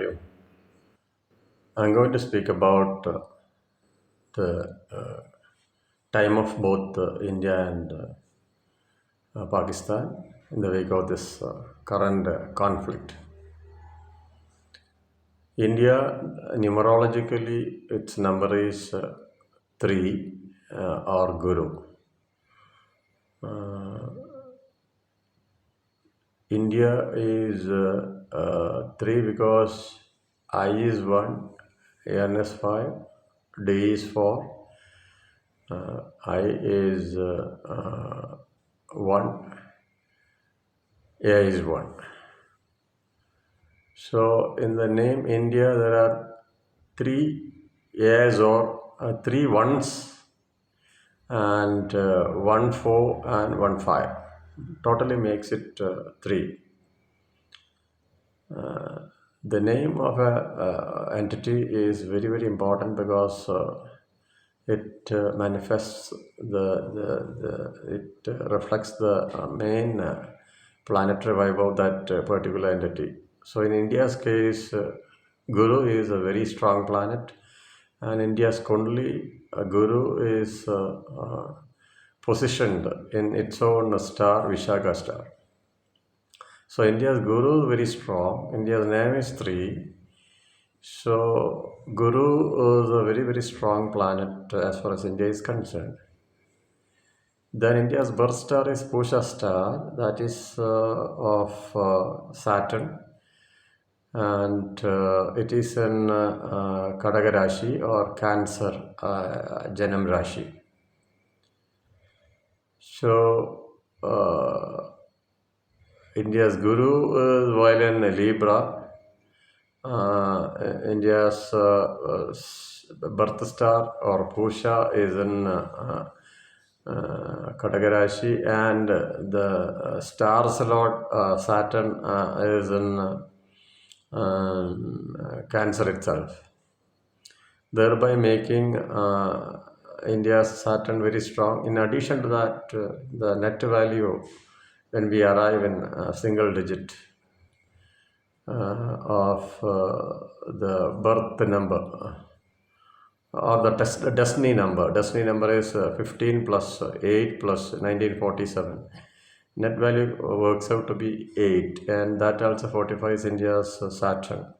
you. I'm going to speak about the time of both India and Pakistan in the wake of this current conflict. India, numerologically, its number is 3 or Guru. India is 3 because I is 1, N is 5, D is 4, I is 1, A is 1. So in the name India there are 3 A's or 3 ones and 1 4 and 1 5. Totally makes it 3. The name of a entity is very important because it manifests it reflects the main planetary vibe of that particular entity. So in India's case, Guru is a very strong planet, and India's Kundali Guru is positioned in its own star, Vishaka star. So India's Guru is very strong. India's name is 3. So Guru is a very strong planet as far as India is concerned. Then India's birth star is Pusha star, that is of Saturn, and it is in Kadaga Rashi or Cancer Janam Rashi. So India's Guru is while in Libra. India's birth star or Pusha is in Kadaga Rashi, and the star's lord Saturn is in Cancer itself, thereby making India's Saturn very strong. In addition to that, the net value when we arrive in a single digit of the birth number or the destiny number. Destiny number is 15 plus 8 plus 1947. Net value works out to be 8, and that also fortifies India's Saturn.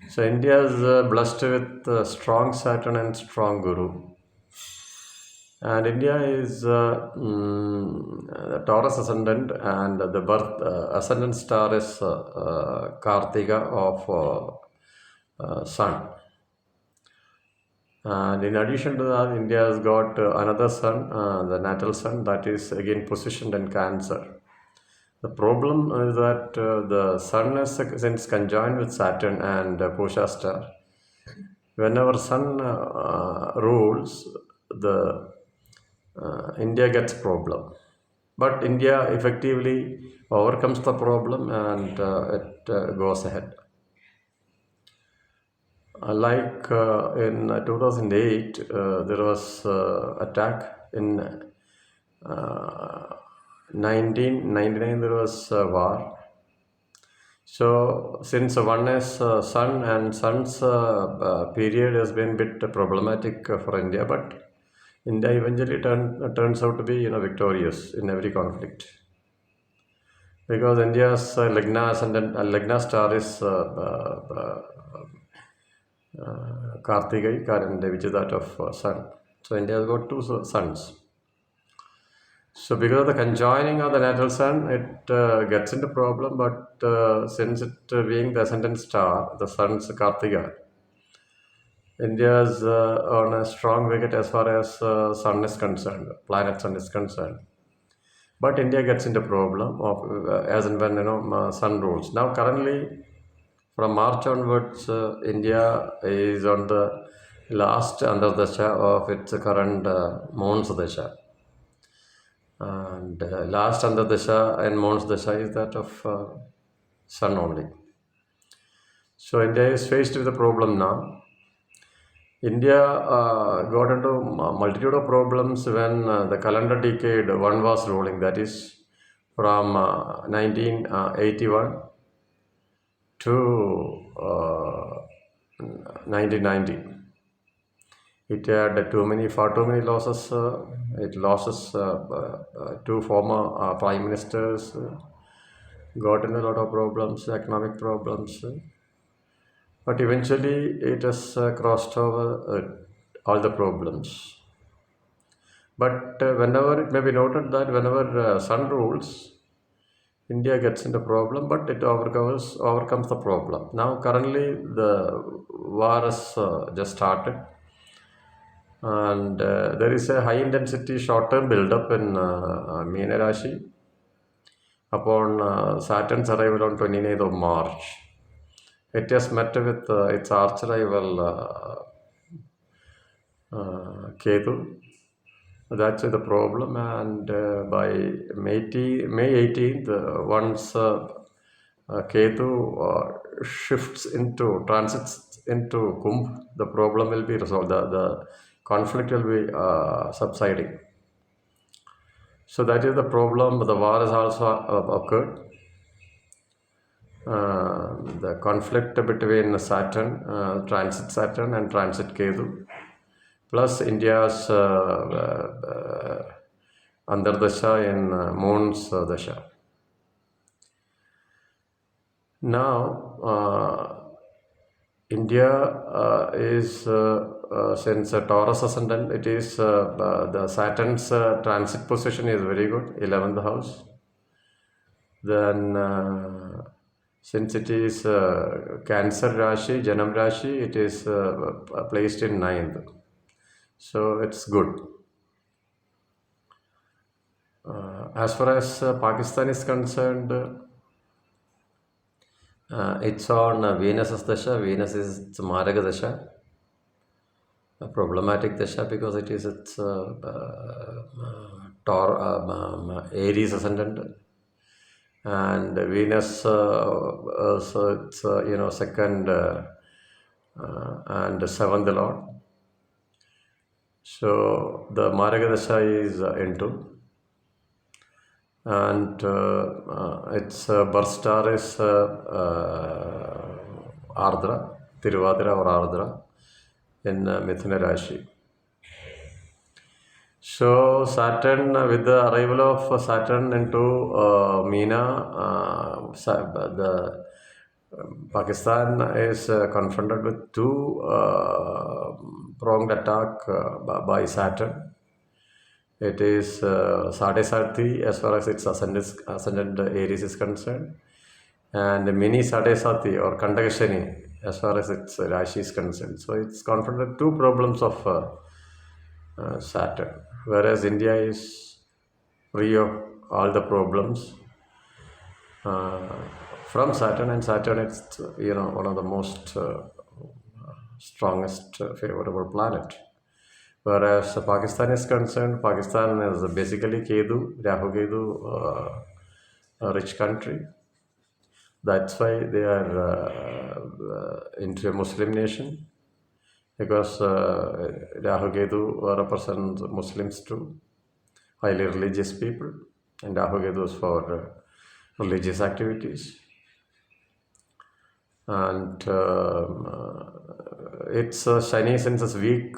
So India is blessed with strong Saturn and strong Guru. And India is Taurus ascendant, and the birth ascendant star is Kartika of Sun. And in addition to that, India has got another sun, the natal sun, that is again positioned in Cancer. The problem is that the sun is since conjoined with Saturn and Pusha star. Whenever sun rules, the India gets problem, but India effectively overcomes the problem and it goes ahead. Like in 2008, there was attack. In 1999, there was war. So since one is sun, and sun's period has been a bit problematic for India, but India eventually turns out to be victorious in every conflict, because India's Lagna star is Kartikai, which is that of sun. So India has got 2 suns. So because of the conjoining of the natal sun, it gets into problem, but since it being the ascendant star, the sun's Kartika, India is on a strong wicket as far as sun is concerned, planet sun is concerned. But India gets into problem of as and when sun rules. Now currently, from March onwards, India is on the last Antardasha of its current Mons Dasha. And last Antardasha and Mons Dasha is that of sun only. So India is faced with a problem now. India got into multitude of problems when the calendar decade 1 was ruling, that is from 1981 to 1990. It had far too many losses. It losses two former prime ministers, got in a lot of problems, economic problems. But eventually, it has crossed over all the problems. But whenever it may be noted that whenever sun rules, India gets into problem, but it overcomes the problem. Now, currently, the war has just started, and there is a high intensity short-term build-up in Meena Rashi upon Saturn's arrival on 29th of March. It has met with its arch rival Ketu. That's the problem, and by May 18th, once Ketu transits into Kumbh, the problem will be resolved. The conflict will be subsiding. So that is the problem. The war has also occurred. The conflict between transit Saturn and transit Ketu, plus India's Andardasha in Moon's Dasha. Now, India is, since Taurus ascendant, it is the Saturn's transit position is very good, 11th house. Then, since it is Cancer Rashi, Janam Rashi, it is placed in 9th. So it's good. As far as Pakistan is concerned, it's on Venus's Dasha. Venus is its Maraga Dasha, a problematic Dasha because it is its Aries ascendant. And Venus, so it's second and seventh lord. So the Maragadasha is into, and its birth star is Ardra, Tiruvadira or Ardra in Mithuna Rashi. So Saturn, with the arrival of Saturn into Meena, the Pakistan is confronted with two pronged attack by Saturn. It is Sade Sati as far as its ascendant Aries is concerned, and Mini Sade Sati or Kandakashani as far as its Rashi is concerned. So it's confronted two problems of Saturn, whereas India is free of all the problems from Saturn, and Saturn is one of the most strongest favorable planet. Whereas Pakistan is concerned, Pakistan is basically Rahu Ketu, a rich country. That's why they are into a Muslim nation, because Rahu Ketu represents Muslims too, highly religious people, and Rahu Ketu is for religious activities. And it's Shani, since it's weak,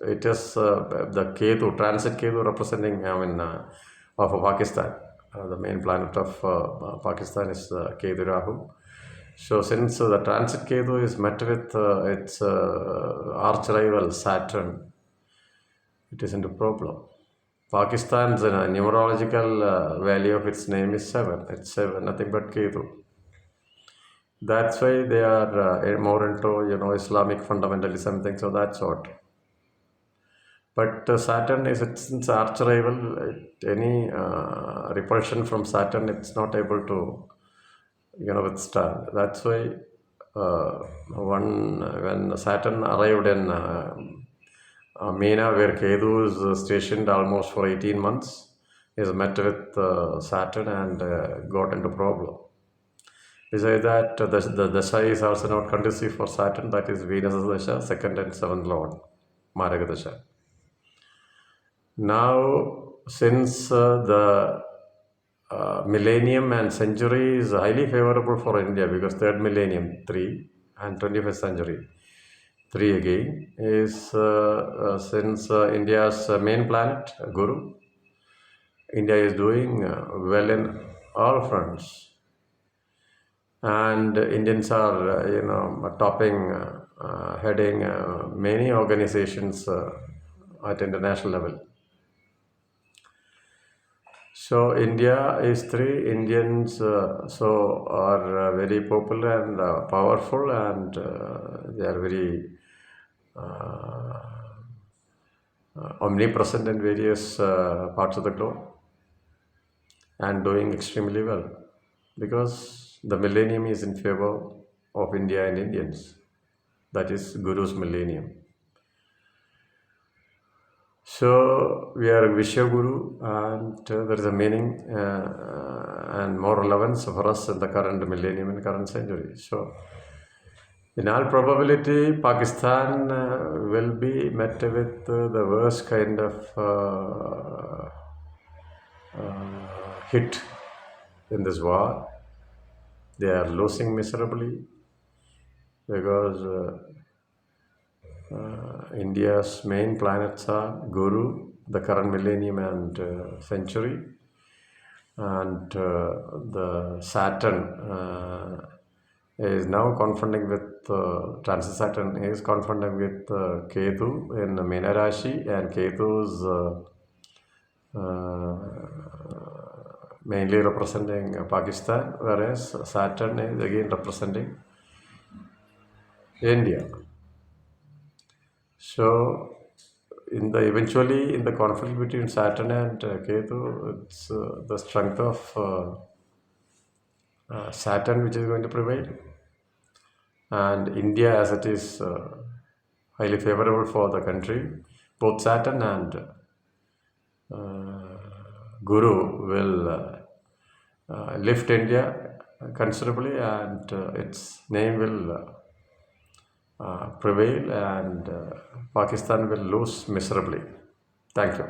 it is the Ketu, transit Ketu representing, of Pakistan. The main planet of Pakistan is Ketu Rahu. So since the transit Ketu is met with its arch rival Saturn, it is into problem. Pakistan's numerological value of its name is 7. It's 7, nothing but Ketu. That's why they are more into Islamic fundamentalism, things of that sort. But Saturn is its arch rival. Any repulsion from Saturn, it's not able to withstand. That's why when Saturn arrived in Meena, where Ketu is stationed almost for 18 months, is met with Saturn and got into problem. Besides that, the Dasha is also not conducive for Saturn, that is Venus's Dasha, second and seventh lord, Maraga Dasha. Now, since the millennium and century is highly favorable for India, because third millennium, 3, and 21st century. 3 again is since India's main planet, Guru, India is doing well in all fronts, and Indians are, topping, heading many organizations at international level. So India is three. Indians are very popular and powerful, and they are very uh, omnipresent in various parts of the globe and doing extremely well because the millennium is in favor of India and Indians. That is Guru's millennium. So we are Vishwaguru, and there is a meaning and more relevance for us in the current millennium and current century. So, in all probability, Pakistan will be met with the worst kind of hit in this war. They are losing miserably because India's main planets are Guru, the current millennium and century, and the Saturn is now confronting with transit Saturn is confronting with Ketu in Meena Rashi, and Ketu's mainly representing Pakistan, whereas Saturn is again representing India. So, eventually in the conflict between Saturn and Ketu, it's the strength of Saturn which is going to prevail, and India, as it is highly favorable for the country, both Saturn and Guru will lift India considerably, and its name will prevail, and Pakistan will lose miserably. Thank you.